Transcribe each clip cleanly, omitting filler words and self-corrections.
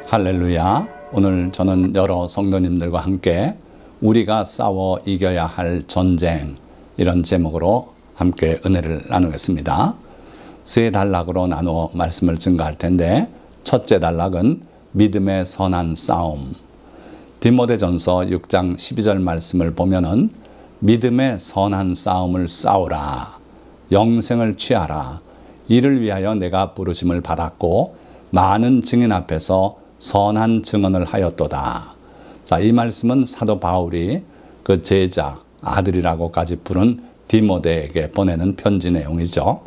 할렐루야. 오늘 저는 여러 성도님들과 함께 우리가 싸워 이겨야 할 전쟁, 이런 제목으로 함께 은혜를 나누겠습니다. 세 단락으로 나누어 말씀을 증거할 텐데, 첫째 단락은 믿음의 선한 싸움. 디모데전서 6장 12절 말씀을 보면은 믿음의 선한 싸움을 싸우라, 영생을 취하라, 이를 위하여 내가 부르심을 받았고 많은 증인 앞에서 선한 증언을 하였도다. 자, 이 말씀은 사도 바울이 그 제자, 아들이라고까지 부른 디모데에게 보내는 편지 내용이죠.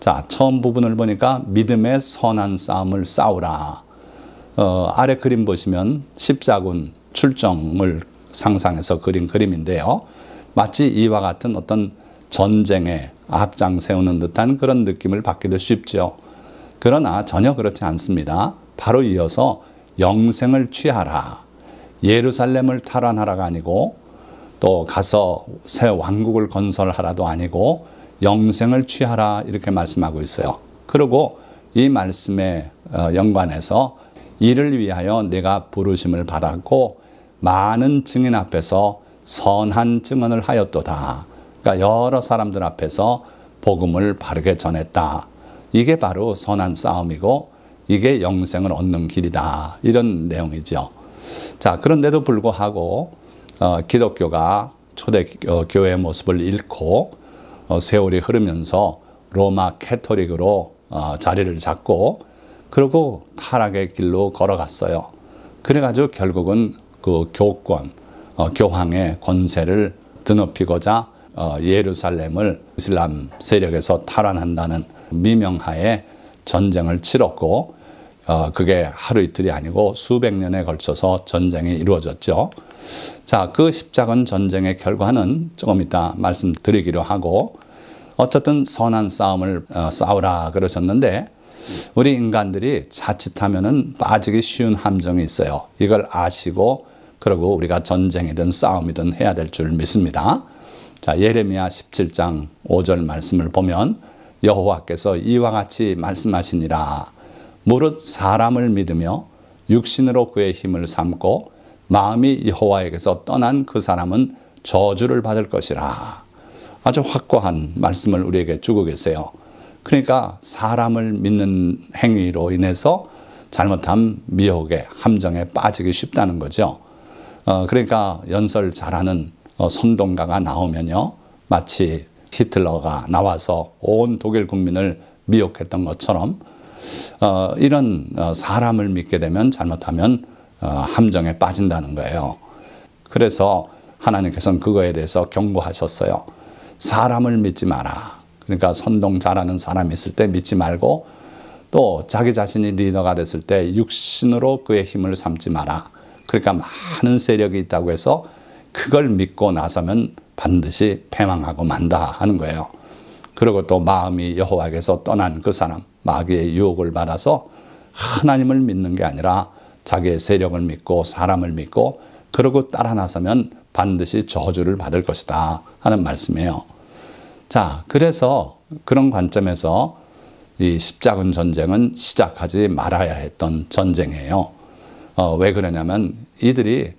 자, 처음 부분을 보니까 믿음의 선한 싸움을 싸우라. 아래 그림 보시면 십자군 출정을 상상해서 그린 그림인데요. 마치 이와 같은 어떤 전쟁에 앞장 세우는 듯한 그런 느낌을 받기도 쉽죠. 그러나 전혀 그렇지 않습니다. 바로 이어서 영생을 취하라, 예루살렘을 탈환하라가 아니고 또 가서 새 왕국을 건설하라도 아니고 영생을 취하라, 이렇게 말씀하고 있어요. 그리고 이 말씀에 연관해서 이를 위하여 내가 부르심을 받았고 많은 증인 앞에서 선한 증언을 하였도다. 그러니까 여러 사람들 앞에서 복음을 바르게 전했다. 이게 바로 선한 싸움이고 이게 영생을 얻는 길이다, 이런 내용이죠. 자, 그런데도 불구하고 기독교가 초대 교회의 모습을 잃고 세월이 흐르면서 로마 캐토릭으로 자리를 잡고 그리고 타락의 길로 걸어갔어요. 그래가지고 결국은 그 교권, 교황의 권세를 드높이고자 예루살렘을 이슬람 세력에서 탈환한다는 미명하에 전쟁을 치렀고, 그게 하루 이틀이 아니고 수백 년에 걸쳐서 전쟁이 이루어졌죠. 자, 그 십자군 전쟁의 결과는 조금 이따 말씀드리기로 하고, 어쨌든 선한 싸움을 싸우라 그러셨는데, 우리 인간들이 자칫하면은 빠지기 쉬운 함정이 있어요. 이걸 아시고 그리고 우리가 전쟁이든 싸움이든 해야 될 줄 믿습니다. 자, 예레미야 17장 5절 말씀을 보면 여호와께서 이와 같이 말씀하시니라. 무릇 사람을 믿으며 육신으로 그의 힘을 삼고 마음이 여호와에게서 떠난 그 사람은 저주를 받을 것이라. 아주 확고한 말씀을 우리에게 주고 계세요. 그러니까 사람을 믿는 행위로 인해서 잘못한 미혹의 함정에 빠지기 쉽다는 거죠. 그러니까 연설 잘하는 선동가가 나오면요, 마치 히틀러가 나와서 온 독일 국민을 미혹했던 것처럼 이런 사람을 믿게 되면 잘못하면 함정에 빠진다는 거예요. 그래서 하나님께서는 그거에 대해서 경고하셨어요. 사람을 믿지 마라. 그러니까 선동 잘하는 사람이 있을 때 믿지 말고, 또 자기 자신이 리더가 됐을 때 육신으로 그의 힘을 삼지 마라. 그러니까 많은 세력이 있다고 해서 그걸 믿고 나서면 반드시 패망하고 만다 하는 거예요. 그리고 또 마음이 여호와에게서 떠난 그 사람, 마귀의 유혹을 받아서 하나님을 믿는 게 아니라 자기의 세력을 믿고 사람을 믿고 그러고 따라 나서면 반드시 저주를 받을 것이다 하는 말씀이에요. 자, 그래서 그런 관점에서 이 십자군 전쟁은 시작하지 말아야 했던 전쟁이에요. 왜 그러냐면 이들이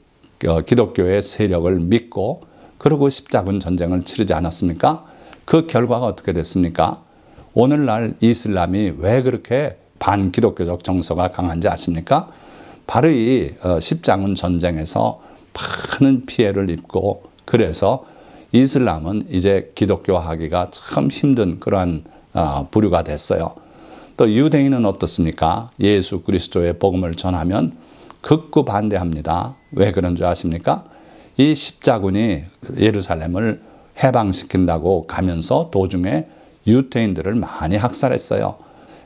기독교의 세력을 믿고 그리고 십자군 전쟁을 치르지 않았습니까? 그 결과가 어떻게 됐습니까? 오늘날 이슬람이 왜 그렇게 반기독교적 정서가 강한지 아십니까? 바로 이 십자군 전쟁에서 많은 피해를 입고, 그래서 이슬람은 이제 기독교화하기가 참 힘든 그러한 부류가 됐어요. 또 유대인은 어떻습니까? 예수 그리스도의 복음을 전하면 극구 반대합니다. 왜 그런 줄 아십니까? 이 십자군이 예루살렘을 해방시킨다고 가면서 도중에 유태인들을 많이 학살했어요.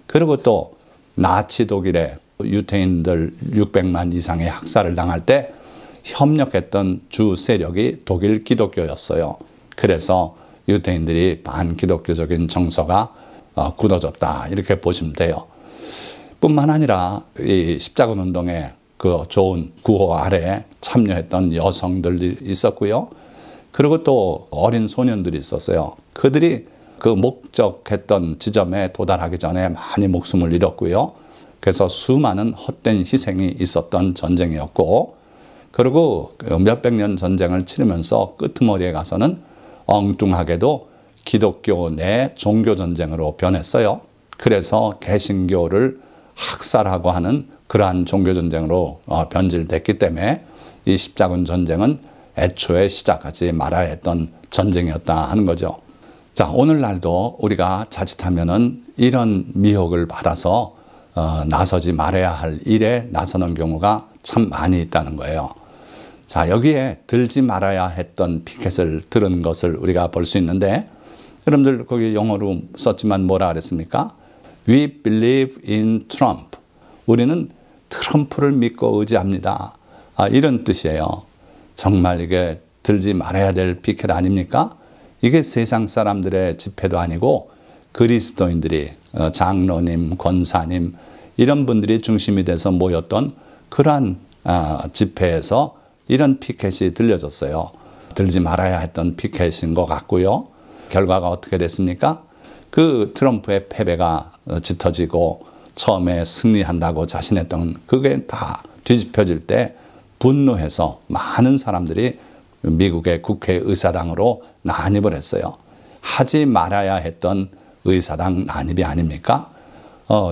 그리고 또 나치 독일에 유태인들 600만 이상의 학살을 당할 때 협력했던 주 세력이 독일 기독교였어요. 그래서 유태인들이 반기독교적인 정서가 굳어졌다, 이렇게 보시면 돼요. 뿐만 아니라 이 십자군 운동에 그 좋은 구호 아래에 참여했던 여성들이 있었고요. 그리고 또 어린 소년들이 있었어요. 그들이 그 목적했던 지점에 도달하기 전에 많이 목숨을 잃었고요. 그래서 수많은 헛된 희생이 있었던 전쟁이었고, 그리고 몇백 년 전쟁을 치르면서 끄트머리에 가서는 엉뚱하게도 기독교 내 종교 전쟁으로 변했어요. 그래서 개신교를 학살하고 하는 그러한 종교 전쟁으로 변질됐기 때문에 이 십자군 전쟁은 애초에 시작하지 말아야 했던 전쟁이었다 하는 거죠. 자, 오늘날도 우리가 자칫하면은 이런 미혹을 받아서 나서지 말아야 할 일에 나서는 경우가 참 많이 있다는 거예요. 자, 여기에 들지 말아야 했던 피켓을 들은 것을 우리가 볼 수 있는데, 여러분들 거기 영어로 썼지만 뭐라 그랬습니까? We believe in Trump. 우리는 트럼프를 믿고 의지합니다. 이런 뜻이에요. 정말 이게 들지 말아야 될 피켓 아닙니까? 이게 세상 사람들의 집회도 아니고 그리스도인들이 장로님, 권사님 이런 분들이 중심이 돼서 모였던 그러한 집회에서 이런 피켓이 들려졌어요. 들지 말아야 했던 피켓인 것 같고요. 결과가 어떻게 됐습니까? 그 트럼프의 패배가 짙어지고 처음에 승리한다고 자신했던 그게 다 뒤집혀질 때 분노해서 많은 사람들이 미국의 국회의사당으로 난입을 했어요. 하지 말아야 했던 의사당 난입이 아닙니까?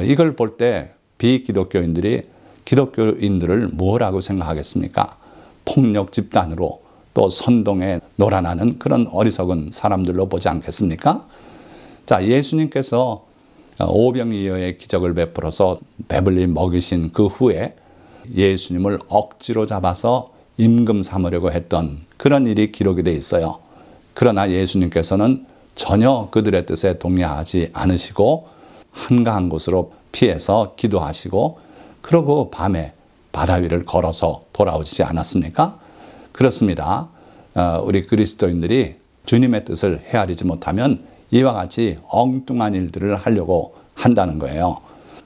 이걸 볼 때 비기독교인들이 기독교인들을 뭐라고 생각하겠습니까? 폭력 집단으로 또 선동에 놀아나는 그런 어리석은 사람들로 보지 않겠습니까? 자, 예수님께서 오병이어의 기적을 베풀어서 배불리 먹이신 그 후에 예수님을 억지로 잡아서 임금 삼으려고 했던 그런 일이 기록이 되어 있어요. 그러나 예수님께서는 전혀 그들의 뜻에 동의하지 않으시고 한가한 곳으로 피해서 기도하시고, 그러고 밤에 바다 위를 걸어서 돌아오시지 않았습니까? 그렇습니다. 우리 그리스도인들이 주님의 뜻을 헤아리지 못하면 이와 같이 엉뚱한 일들을 하려고 한다는 거예요.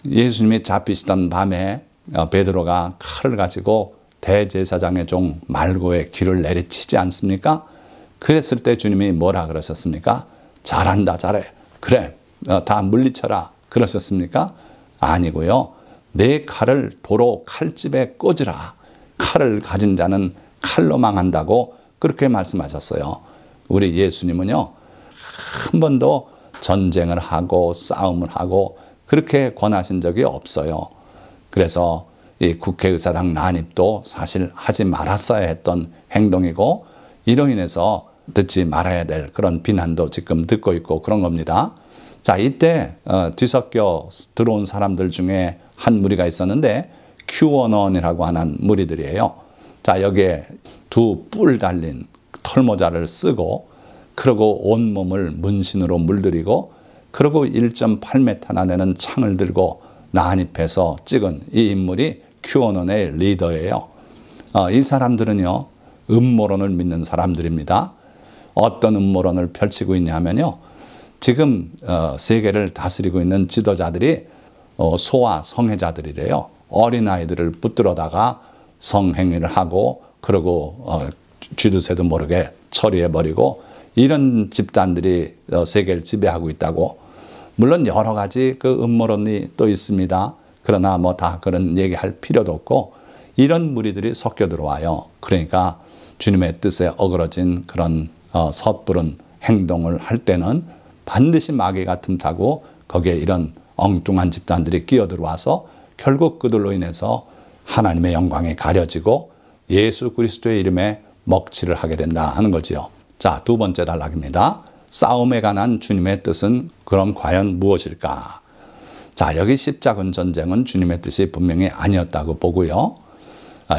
예수님이 잡히시던 밤에 베드로가 칼을 가지고 대제사장의 종 말고의 귀를 내리치지 않습니까? 그랬을 때 주님이 뭐라 그러셨습니까? 잘한다, 잘해. 그래, 다 물리쳐라. 그러셨습니까? 아니고요. 내 칼을 도로 칼집에 꽂으라. 칼을 가진 자는 칼로 망한다고 그렇게 말씀하셨어요. 우리 예수님은요, 한 번도 전쟁을 하고 싸움을 하고 그렇게 권하신 적이 없어요. 그래서 이 국회의사당 난입도 사실 하지 말았어야 했던 행동이고, 이로 인해서 듣지 말아야 될 그런 비난도 지금 듣고 있고 그런 겁니다. 자, 이때 뒤섞여 들어온 사람들 중에 한 무리가 있었는데 QAnon이라고 하는 무리들이에요. 자, 여기에 두 뿔 달린 털모자를 쓰고, 그리고 온몸을 문신으로 물들이고, 그리고 1.8m나 되는 창을 들고 난입해서 찍은 이 인물이 QAnon의 리더예요. 이 사람들은요, 음모론을 믿는 사람들입니다. 어떤 음모론을 펼치고 있냐면요, 지금 세계를 다스리고 있는 지도자들이 소아 성애자들이래요. 어린아이들을 붙들어다가 성행위를 하고, 그리고 쥐도새도 모르게 처리해버리고, 이런 집단들이 세계를 지배하고 있다고. 물론 여러 가지 그 음모론이 또 있습니다. 그러나 뭐 다 그런 얘기할 필요도 없고, 이런 무리들이 섞여 들어와요. 그러니까 주님의 뜻에 어그러진 그런 섣부른 행동을 할 때는 반드시 마귀가 틈타고 거기에 이런 엉뚱한 집단들이 끼어들어와서 결국 그들로 인해서 하나님의 영광이 가려지고 예수 그리스도의 이름에 먹칠을 하게 된다 하는 거지요. 자, 두 번째 단락입니다. 싸움에 관한 주님의 뜻은 그럼 과연 무엇일까? 자, 여기 십자군 전쟁은 주님의 뜻이 분명히 아니었다고 보고요.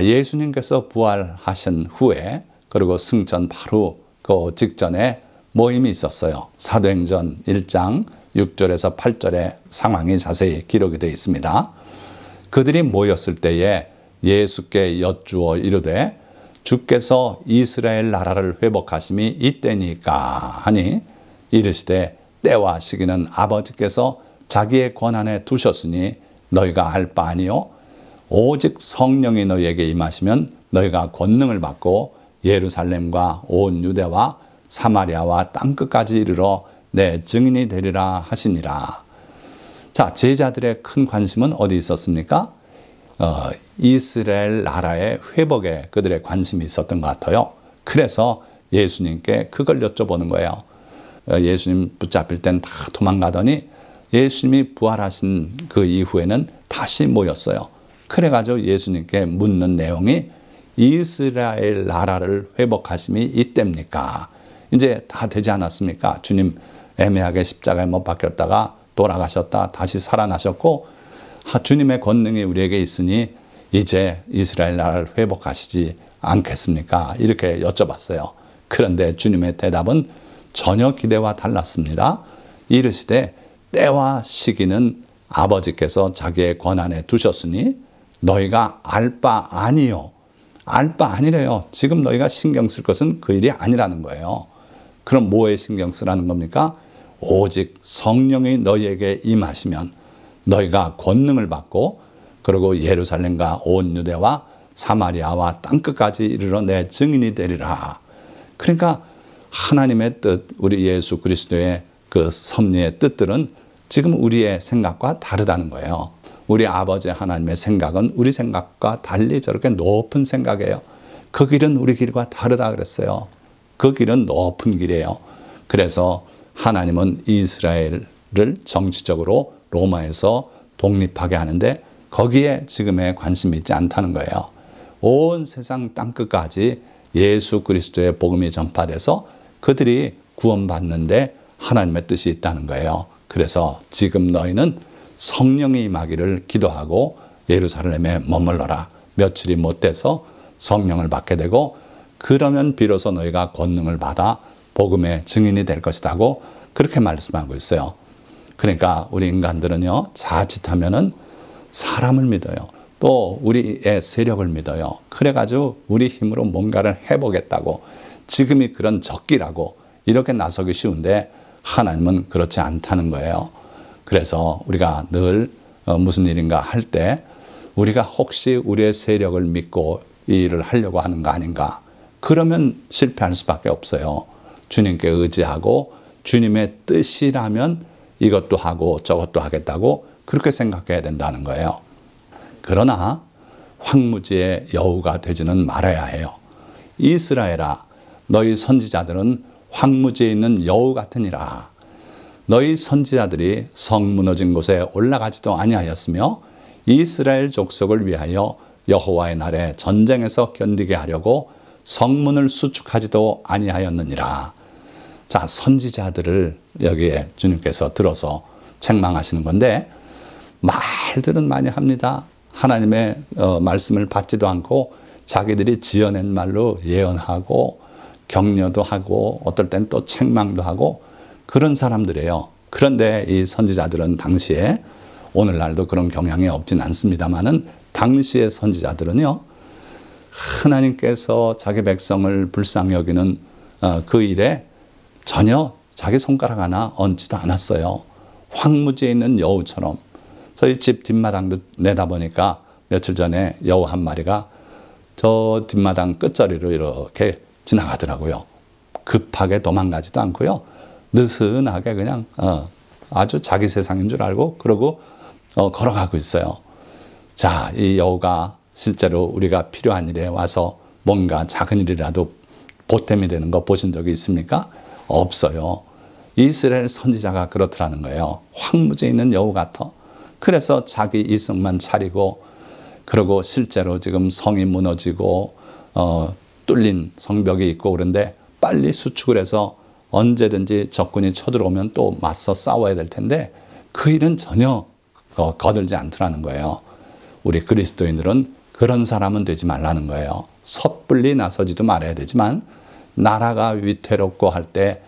예수님께서 부활하신 후에, 그리고 승천 바로 그 직전에 모임이 있었어요. 사도행전 1장 6절에서 8절의 상황이 자세히 기록이 되어 있습니다. 그들이 모였을 때에 예수께 여쭈어 이르되 주께서 이스라엘 나라를 회복하심이 이때니까 하니, 이르시되 때와 시기는 아버지께서 자기의 권한에 두셨으니 너희가 알 바 아니요 오직 성령이 너희에게 임하시면 너희가 권능을 받고 예루살렘과 온 유대와 사마리아와 땅끝까지 이르러 내 증인이 되리라 하시니라. 자, 제자들의 큰 관심은 어디 있었습니까? 이스라엘 나라의 회복에 그들의 관심이 있었던 것 같아요. 그래서 예수님께 그걸 여쭤보는 거예요. 예수님 붙잡힐 땐 다 도망가더니 예수님이 부활하신 그 이후에는 다시 모였어요. 그래가지고 예수님께 묻는 내용이 이스라엘 나라를 회복하심이 이때입니까? 이제 다 되지 않았습니까? 주님 애매하게 십자가에 못 박혔다가 돌아가셨다 다시 살아나셨고 주님의 권능이 우리에게 있으니 이제 이스라엘 나라를 회복하시지 않겠습니까? 이렇게 여쭤봤어요. 그런데 주님의 대답은 전혀 기대와 달랐습니다. 이르시되 때와 시기는 아버지께서 자기의 권한에 두셨으니 너희가 알 바 아니요. 알 바 아니래요. 지금 너희가 신경 쓸 것은 그 일이 아니라는 거예요. 그럼 뭐에 신경 쓰라는 겁니까? 오직 성령이 너희에게 임하시면 너희가 권능을 받고 그리고 예루살렘과 온 유대와 사마리아와 땅끝까지 이르러 내 증인이 되리라. 그러니까 하나님의 뜻, 우리 예수 그리스도의 그 섭리의 뜻들은 지금 우리의 생각과 다르다는 거예요. 우리 아버지 하나님의 생각은 우리 생각과 달리 저렇게 높은 생각이에요. 그 길은 우리 길과 다르다 그랬어요. 그 길은 높은 길이에요. 그래서 하나님은 이스라엘을 정치적으로 로마에서 독립하게 하는데 거기에 지금의 관심이 있지 않다는 거예요. 온 세상 땅끝까지 예수 그리스도의 복음이 전파돼서 그들이 구원받는데 하나님의 뜻이 있다는 거예요. 그래서 지금 너희는 성령이 임하기를 기도하고 예루살렘에 머물러라. 며칠이 못 돼서 성령을 받게 되고 그러면 비로소 너희가 권능을 받아 복음의 증인이 될 것이라고 그렇게 말씀하고 있어요. 그러니까 우리 인간들은요, 자칫하면은 사람을 믿어요. 또 우리의 세력을 믿어요. 그래가지고 우리 힘으로 뭔가를 해보겠다고, 지금이 그런 적기라고 이렇게 나서기 쉬운데 하나님은 그렇지 않다는 거예요. 그래서 우리가 늘 무슨 일인가 할 때 우리가 혹시 우리의 세력을 믿고 이 일을 하려고 하는 거 아닌가, 그러면 실패할 수밖에 없어요. 주님께 의지하고 주님의 뜻이라면 이것도 하고 저것도 하겠다고 그렇게 생각해야 된다는 거예요. 그러나 황무지의 여우가 되지는 말아야 해요. 이스라엘아, 너희 선지자들은 황무지에 있는 여우 같으니라. 너희 선지자들이 성 무너진 곳에 올라가지도 아니하였으며 이스라엘 족속을 위하여 여호와의 날에 전쟁에서 견디게 하려고 성문을 수축하지도 아니하였느니라. 자, 선지자들을 여기에 주님께서 들어서 책망하시는 건데, 말들은 많이 합니다. 하나님의 말씀을 받지도 않고 자기들이 지어낸 말로 예언하고 격려도 하고 어떨 땐 또 책망도 하고 그런 사람들이에요. 그런데 이 선지자들은 당시에, 오늘날도 그런 경향이 없진 않습니다만은 당시의 선지자들은요, 하나님께서 자기 백성을 불쌍히 여기는 그 일에 전혀 자기 손가락 하나 얹지도 않았어요. 황무지에 있는 여우처럼. 저희 집 뒷마당도 내다보니까 며칠 전에 여우 한 마리가 저 뒷마당 끝자리로 이렇게 지나가더라고요. 급하게 도망가지도 않고요. 느슨하게 그냥 아주 자기 세상인 줄 알고 그러고 걸어가고 있어요. 자, 이 여우가 실제로 우리가 필요한 일에 와서 뭔가 작은 일이라도 보탬이 되는 거 보신 적이 있습니까? 없어요. 이스라엘 선지자가 그렇더라는 거예요. 황무지에 있는 여우 같아. 그래서 자기 이성만 차리고, 그리고 실제로 지금 성이 무너지고 뚫린 성벽이 있고 그런데 빨리 수축을 해서 언제든지 적군이 쳐들어오면 또 맞서 싸워야 될 텐데 그 일은 전혀 거들지 않더라는 거예요. 우리 그리스도인들은 그런 사람은 되지 말라는 거예요. 섣불리 나서지도 말아야 되지만 나라가 위태롭고 할 때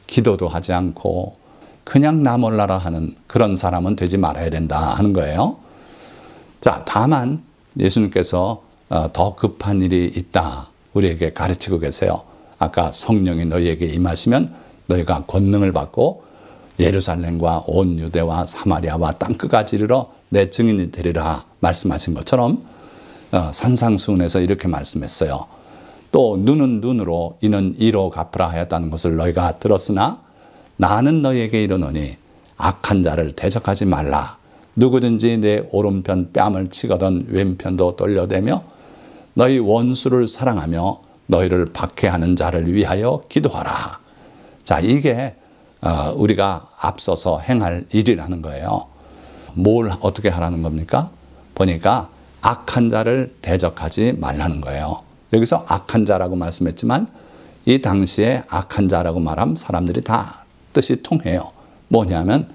기도도 하지 않고 그냥 나 몰라라 하는 그런 사람은 되지 말아야 된다 하는 거예요. 자, 다만 예수님께서 더 급한 일이 있다 우리에게 가르치고 계세요. 아까 성령이 너희에게 임하시면 너희가 권능을 받고 예루살렘과 온 유대와 사마리아와 땅끝까지 이르러 내 증인이 되리라 말씀하신 것처럼 산상수훈에서 이렇게 말씀했어요. 또 눈은 눈으로 이는 이로 갚으라 하였다는 것을 너희가 들었으나 나는 너희에게 이르노니 악한 자를 대적하지 말라. 누구든지 내 오른편 뺨을 치거든 왼편도 돌려대며 너희 원수를 사랑하며 너희를 박해하는 자를 위하여 기도하라. 자, 이게 우리가 앞서서 행할 일이라는 거예요. 뭘 어떻게 하라는 겁니까? 보니까 악한 자를 대적하지 말라는 거예요. 여기서 악한 자라고 말씀했지만 이 당시에 악한 자라고 말하면 사람들이 다 뜻이 통해요. 뭐냐면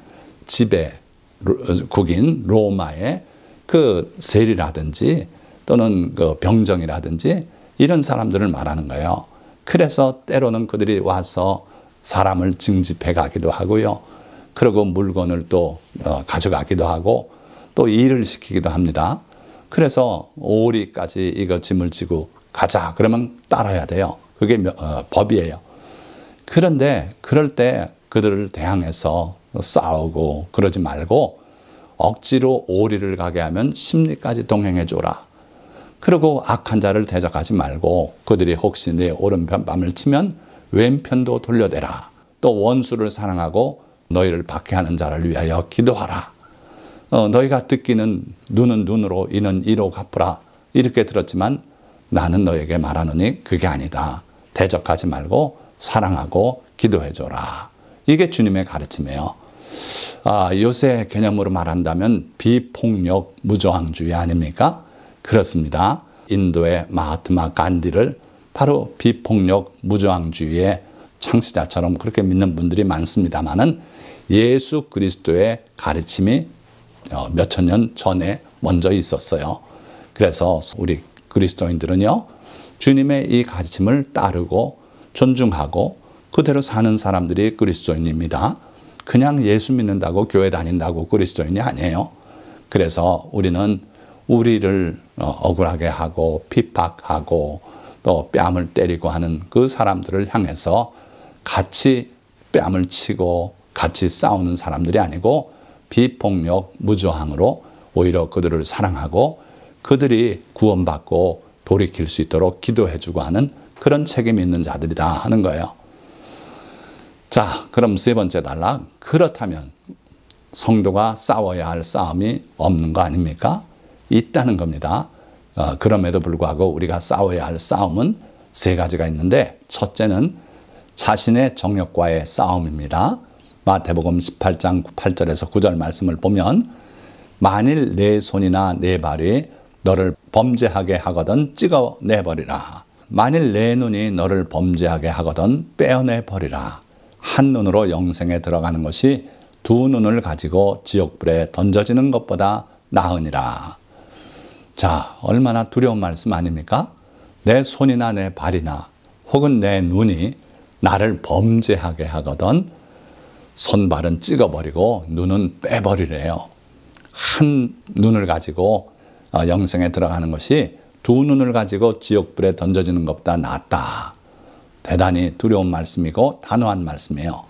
지배국인 로마의 그 세리라든지 또는 그 병정이라든지 이런 사람들을 말하는 거예요. 그래서 때로는 그들이 와서 사람을 징집해 가기도 하고요. 그리고 물건을 또 가져가기도 하고 또 일을 시키기도 합니다. 그래서 오리까지 이거 짐을 지고 가자 그러면 따라야 돼요. 그게 법이에요. 그런데 그럴 때 그들을 대항해서 싸우고 그러지 말고 억지로 오리를 가게 하면 심리까지 동행해 줘라. 그리고 악한 자를 대적하지 말고 그들이 혹시 내 오른편 뺨을 치면 왼편도 돌려대라. 또 원수를 사랑하고 너희를 박해하는 자를 위하여 기도하라. 너희가 듣기는 눈은 눈으로 이는 이로 갚으라. 이렇게 들었지만 나는 너에게 말하노니 그게 아니다. 대적하지 말고 사랑하고 기도해 줘라. 이게 주님의 가르침이에요. 요새 개념으로 말한다면 비폭력 무저항주의 아닙니까? 그렇습니다. 인도의 마하트마 간디를 바로 비폭력 무저항주의의 창시자처럼 그렇게 믿는 분들이 많습니다만은 예수 그리스도의 가르침이 몇천 년 전에 먼저 있었어요. 그래서 우리 그리스도인들은요, 주님의 이 가르침을 따르고 존중하고 그대로 사는 사람들이 그리스도인입니다. 그냥 예수 믿는다고 교회 다닌다고 그리스도인이 아니에요. 그래서 우리는 우리를 억울하게 하고 핍박하고 또 뺨을 때리고 하는 그 사람들을 향해서 같이 뺨을 치고 같이 싸우는 사람들이 아니고 비폭력 무저항으로 오히려 그들을 사랑하고 그들이 구원받고 돌이킬 수 있도록 기도해주고 하는 그런 책임이 있는 자들이다 하는 거예요. 자, 그럼 세 번째 단락. 그렇다면 성도가 싸워야 할 싸움이 없는 거 아닙니까? 있다는 겁니다. 그럼에도 불구하고 우리가 싸워야 할 싸움은 세 가지가 있는데 첫째는 자신의 정욕과의 싸움입니다. 마태복음 18장 8절에서 9절 말씀을 보면 만일 내 손이나 내 발이 너를 범죄하게 하거든 찍어내버리라. 만일 내 눈이 너를 범죄하게 하거든 빼어내버리라. 한 눈으로 영생에 들어가는 것이 두 눈을 가지고 지옥불에 던져지는 것보다 나으니라. 자, 얼마나 두려운 말씀 아닙니까? 내 손이나 내 발이나 혹은 내 눈이 나를 범죄하게 하거든 손발은 찍어버리고 눈은 빼버리래요. 한 눈을 가지고 영생에 들어가는 것이 두 눈을 가지고 지옥불에 던져지는 것보다 낫다. 대단히 두려운 말씀이고 단호한 말씀이에요.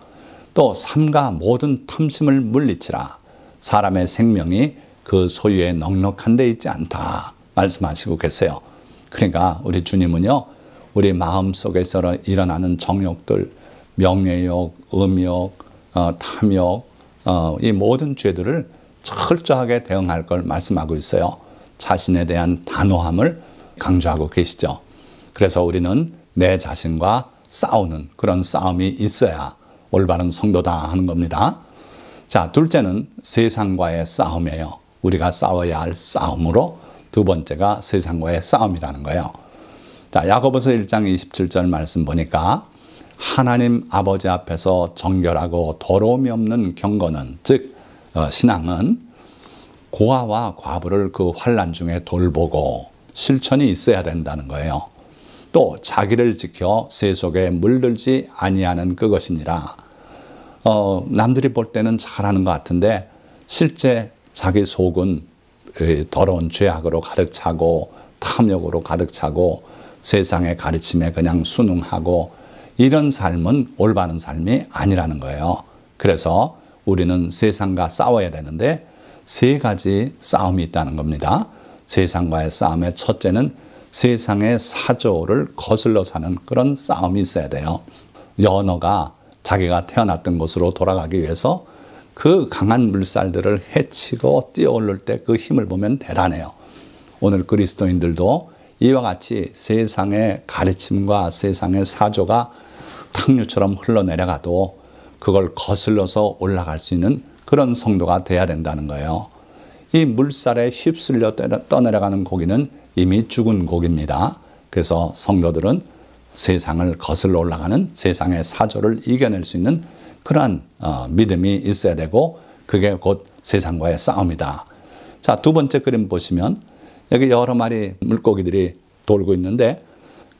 또 삼가 모든 탐심을 물리치라. 사람의 생명이 그 소유에 넉넉한 데 있지 않다 말씀하시고 계세요. 그러니까 우리 주님은요, 우리 마음속에서 일어나는 정욕들, 명예욕, 음욕, 탐욕, 이 모든 죄들을 철저하게 대응할 걸 말씀하고 있어요. 자신에 대한 단호함을 강조하고 계시죠. 그래서 우리는 내 자신과 싸우는 그런 싸움이 있어야 올바른 성도다 하는 겁니다. 자, 둘째는 세상과의 싸움이에요. 우리가 싸워야 할 싸움으로 두 번째가 세상과의 싸움이라는 거예요. 자, 야고보서 1장 27절 말씀 보니까 하나님 아버지 앞에서 정결하고 더러움이 없는 경건은 즉 신앙은 고아와 과부를 그 환난 중에 돌보고 실천이 있어야 된다는 거예요. 또 자기를 지켜 세속에 물들지 아니하는 그것이니라. 남들이 볼 때는 잘하는 것 같은데 실제 자기 속은 더러운 죄악으로 가득 차고 탐욕으로 가득 차고 세상의 가르침에 그냥 순응하고 이런 삶은 올바른 삶이 아니라는 거예요. 그래서 우리는 세상과 싸워야 되는데 세 가지 싸움이 있다는 겁니다. 세상과의 싸움의 첫째는 세상의 사조를 거슬러 사는 그런 싸움이 있어야 돼요. 연어가 자기가 태어났던 곳으로 돌아가기 위해서 그 강한 물살들을 헤치고 뛰어오를 때 그 힘을 보면 대단해요. 오늘 그리스도인들도 이와 같이 세상의 가르침과 세상의 사조가 탕류처럼 흘러내려가도 그걸 거슬러서 올라갈 수 있는 그런 성도가 돼야 된다는 거예요. 이 물살에 휩쓸려 떠내려가는 고기는 이미 죽은 고기입니다. 그래서 성도들은 세상을 거슬러 올라가는 세상의 사조를 이겨낼 수 있는 그러한 믿음이 있어야 되고, 그게 곧 세상과의 싸움이다. 자, 두 번째 그림 보시면 여기 여러 마리 물고기들이 돌고 있는데,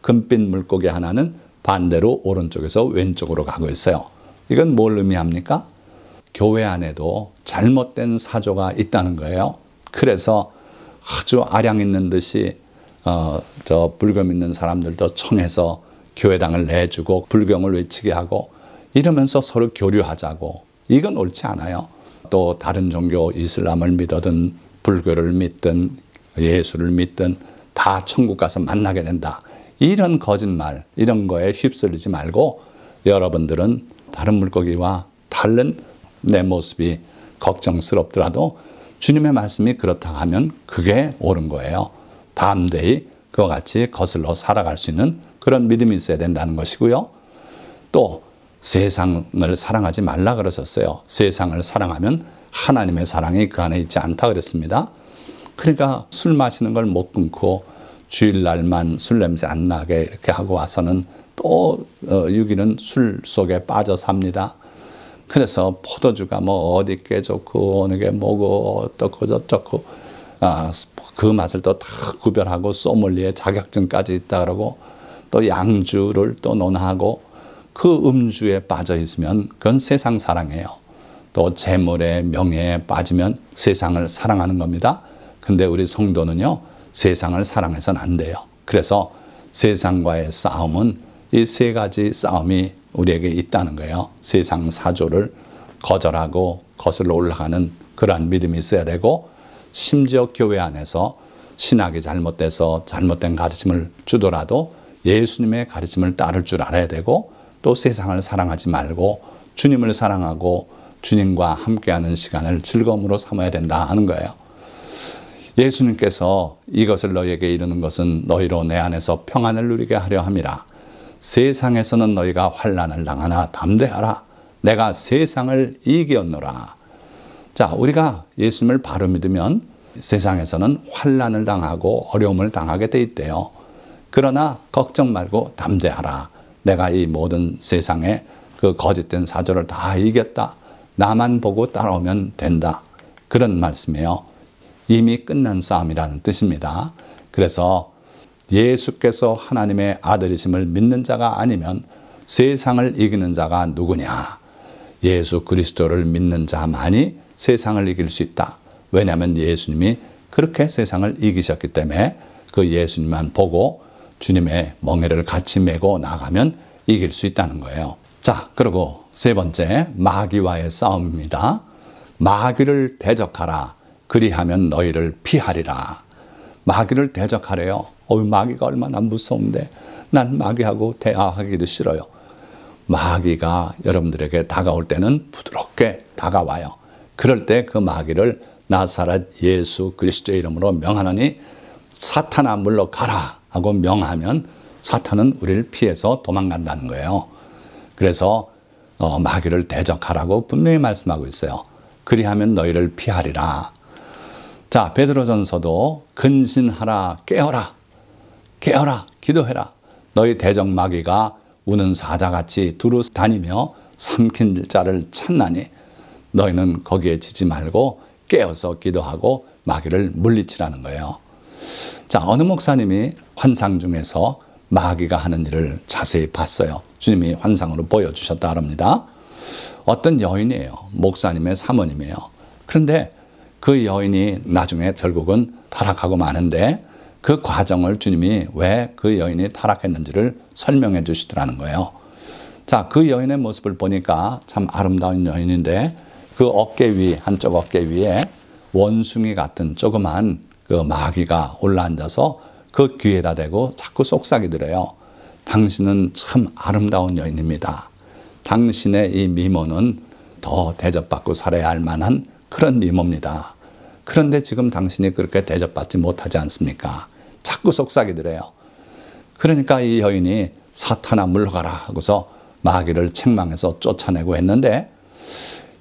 금빛 물고기 하나는 반대로 오른쪽에서 왼쪽으로 가고 있어요. 이건 뭘 의미합니까? 교회 안에도 잘못된 사조가 있다는 거예요. 그래서 아주 아량 있는 듯이 저 불교 믿는 사람들도 청해서 교회당을 내주고 불경을 외치게 하고 이러면서 서로 교류하자고, 이건 옳지 않아요. 또 다른 종교, 이슬람을 믿든 불교를 믿든 예수를 믿든 다 천국 가서 만나게 된다. 이런 거짓말, 이런 거에 휩쓸리지 말고, 여러분들은 다른 물고기와 다른 내 모습이 걱정스럽더라도 주님의 말씀이 그렇다 하면 그게 옳은 거예요. 담대히 그와 같이 거슬러 살아갈 수 있는 그런 믿음이 있어야 된다는 것이고요. 또 세상을 사랑하지 말라 그러셨어요. 세상을 사랑하면 하나님의 사랑이 그 안에 있지 않다 그랬습니다. 그러니까 술 마시는 걸 못 끊고 주일날만 술 냄새 안 나게 이렇게 하고 와서는 또 유기는 술 속에 빠져 삽니다. 그래서 포도주가 뭐 어디 게 좋고 어느 게 뭐고 어떻고 저쩌고 그 맛을 또 다 구별하고 소믈리에 자격증까지 있다 그러고, 또 양주를 또 논하고 그 음주에 빠져 있으면 그건 세상 사랑이에요. 또 재물에 명예에 빠지면 세상을 사랑하는 겁니다. 근데 우리 성도는요, 세상을 사랑해서는 안 돼요. 그래서 세상과의 싸움은 이 세 가지 싸움이 우리에게 있다는 거예요. 세상 사조를 거절하고 거슬러 올라가는 그러한 믿음이 있어야 되고, 심지어 교회 안에서 신학이 잘못돼서 잘못된 가르침을 주더라도 예수님의 가르침을 따를 줄 알아야 되고, 또 세상을 사랑하지 말고 주님을 사랑하고 주님과 함께하는 시간을 즐거움으로 삼아야 된다 하는 거예요. 예수님께서 이것을 너희에게 이르는 것은 너희로 내 안에서 평안을 누리게 하려 함이라. 세상에서는 너희가 환난을 당하나 담대하라. 내가 세상을 이기었노라. 자, 우리가 예수님을 바로 믿으면 세상에서는 환난을 당하고 어려움을 당하게 돼 있대요. 그러나 걱정 말고 담대하라. 내가 이 모든 세상의 그 거짓된 사조를 다 이겼다. 나만 보고 따라오면 된다. 그런 말씀이에요. 이미 끝난 싸움이라는 뜻입니다. 그래서 예수께서 하나님의 아들이심을 믿는 자가 아니면 세상을 이기는 자가 누구냐? 예수 그리스도를 믿는 자만이 세상을 이길 수 있다. 왜냐하면 예수님이 그렇게 세상을 이기셨기 때문에 그 예수님만 보고 주님의 멍에를 같이 메고 나가면 이길 수 있다는 거예요. 자, 그리고 세 번째, 마귀와의 싸움입니다. 마귀를 대적하라. 그리하면 너희를 피하리라. 마귀를 대적하래요. 마귀가 얼마나 무서운데 난 마귀하고 대화하기도 싫어요. 마귀가 여러분들에게 다가올 때는 부드럽게 다가와요. 그럴 때 그 마귀를 나사렛 예수 그리스도의 이름으로 명하노니 사탄아 물러가라 하고 명하면 사탄은 우리를 피해서 도망간다는 거예요. 그래서 마귀를 대적하라고 분명히 말씀하고 있어요. 그리하면 너희를 피하리라. 자, 베드로전서도 근신하라, 깨어라, 깨어라, 기도해라. 너희 대적 마귀가 우는 사자같이 두루 다니며 삼킨 자를 찾나니 너희는 거기에 지지 말고 깨어서 기도하고 마귀를 물리치라는 거예요. 자, 어느 목사님이 환상 중에서 마귀가 하는 일을 자세히 봤어요. 주님이 환상으로 보여주셨다 합니다. 어떤 여인이에요. 목사님의 사모님이에요. 그런데 그 여인이 나중에 결국은 타락하고 마는데 그 과정을 주님이 왜 그 여인이 타락했는지를 설명해 주시더라는 거예요. 자, 그 여인의 모습을 보니까 참 아름다운 여인인데 그 어깨 위, 한쪽 어깨 위에 원숭이 같은 조그만 그 마귀가 올라앉아서 그 귀에다 대고 자꾸 속삭이더래요. 당신은 참 아름다운 여인입니다. 당신의 이 미모는 더 대접받고 살아야 할 만한 그런 미모입니다. 그런데 지금 당신이 그렇게 대접받지 못하지 않습니까? 자꾸 속삭이더래요. 그러니까 이 여인이 사탄아 물러가라 하고서 마귀를 책망해서 쫓아내고 했는데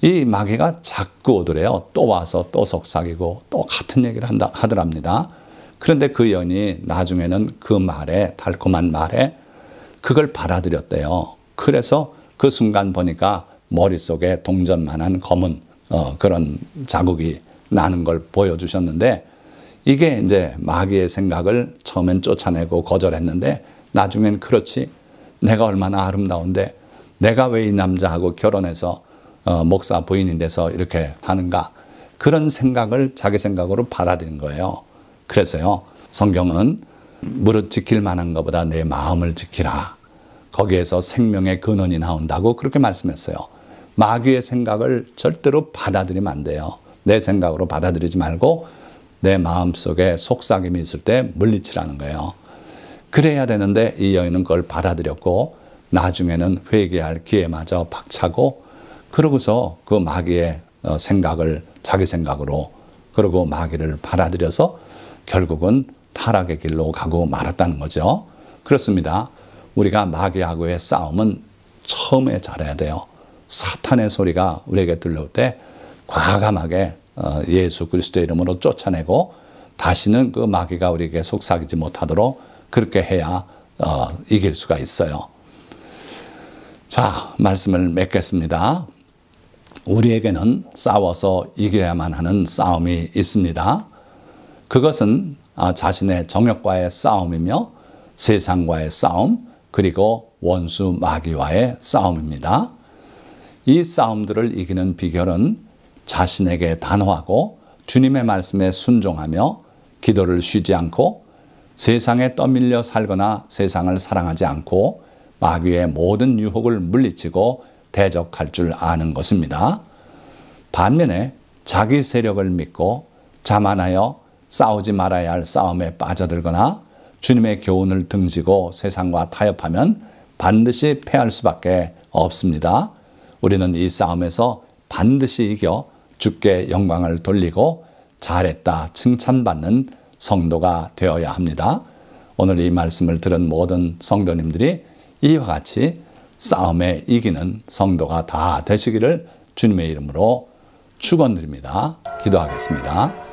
이 마귀가 자꾸 오더래요. 또 와서 또 속삭이고 또 같은 얘기를 하더랍니다. 그런데 그 여인이 나중에는 그 말에, 달콤한 말에 그걸 받아들였대요. 그래서 그 순간 보니까 머릿속에 동전만한 검은 그런 자국이 나는 걸 보여주셨는데 이게 이제 마귀의 생각을 처음엔 쫓아내고 거절했는데 나중엔 그렇지, 내가 얼마나 아름다운데 내가 왜 이 남자하고 결혼해서 목사 부인이 돼서 이렇게 하는가, 그런 생각을 자기 생각으로 받아들인 거예요. 그래서요, 성경은 무릇 지킬 만한 것보다 내 마음을 지키라, 거기에서 생명의 근원이 나온다고 그렇게 말씀했어요. 마귀의 생각을 절대로 받아들이면 안 돼요. 내 생각으로 받아들이지 말고 내 마음속에 속삭임이 있을 때 물리치라는 거예요. 그래야 되는데 이 여인은 그걸 받아들였고 나중에는 회개할 기회마저 박차고, 그러고서 그 마귀의 생각을 자기 생각으로, 그리고 마귀를 받아들여서 결국은 타락의 길로 가고 말았다는 거죠. 그렇습니다. 우리가 마귀하고의 싸움은 처음에 잘해야 돼요. 사탄의 소리가 우리에게 들려올 때 과감하게 예수 그리스도의 이름으로 쫓아내고 다시는 그 마귀가 우리에게 속삭이지 못하도록 그렇게 해야 이길 수가 있어요. 자, 말씀을 맺겠습니다. 우리에게는 싸워서 이겨야만 하는 싸움이 있습니다. 그것은 자신의 정욕과의 싸움이며 세상과의 싸움, 그리고 원수 마귀와의 싸움입니다. 이 싸움들을 이기는 비결은 자신에게 단호하고 주님의 말씀에 순종하며 기도를 쉬지 않고 세상에 떠밀려 살거나 세상을 사랑하지 않고 마귀의 모든 유혹을 물리치고 대적할 줄 아는 것입니다. 반면에 자기 세력을 믿고 자만하여 싸우지 말아야 할 싸움에 빠져들거나 주님의 교훈을 등지고 세상과 타협하면 반드시 패할 수밖에 없습니다. 우리는 이 싸움에서 반드시 이겨 주께 영광을 돌리고 잘했다 칭찬받는 성도가 되어야 합니다. 오늘 이 말씀을 들은 모든 성도님들이 이와 같이 싸움에 이기는 성도가 다 되시기를 주님의 이름으로 축원드립니다. 기도하겠습니다.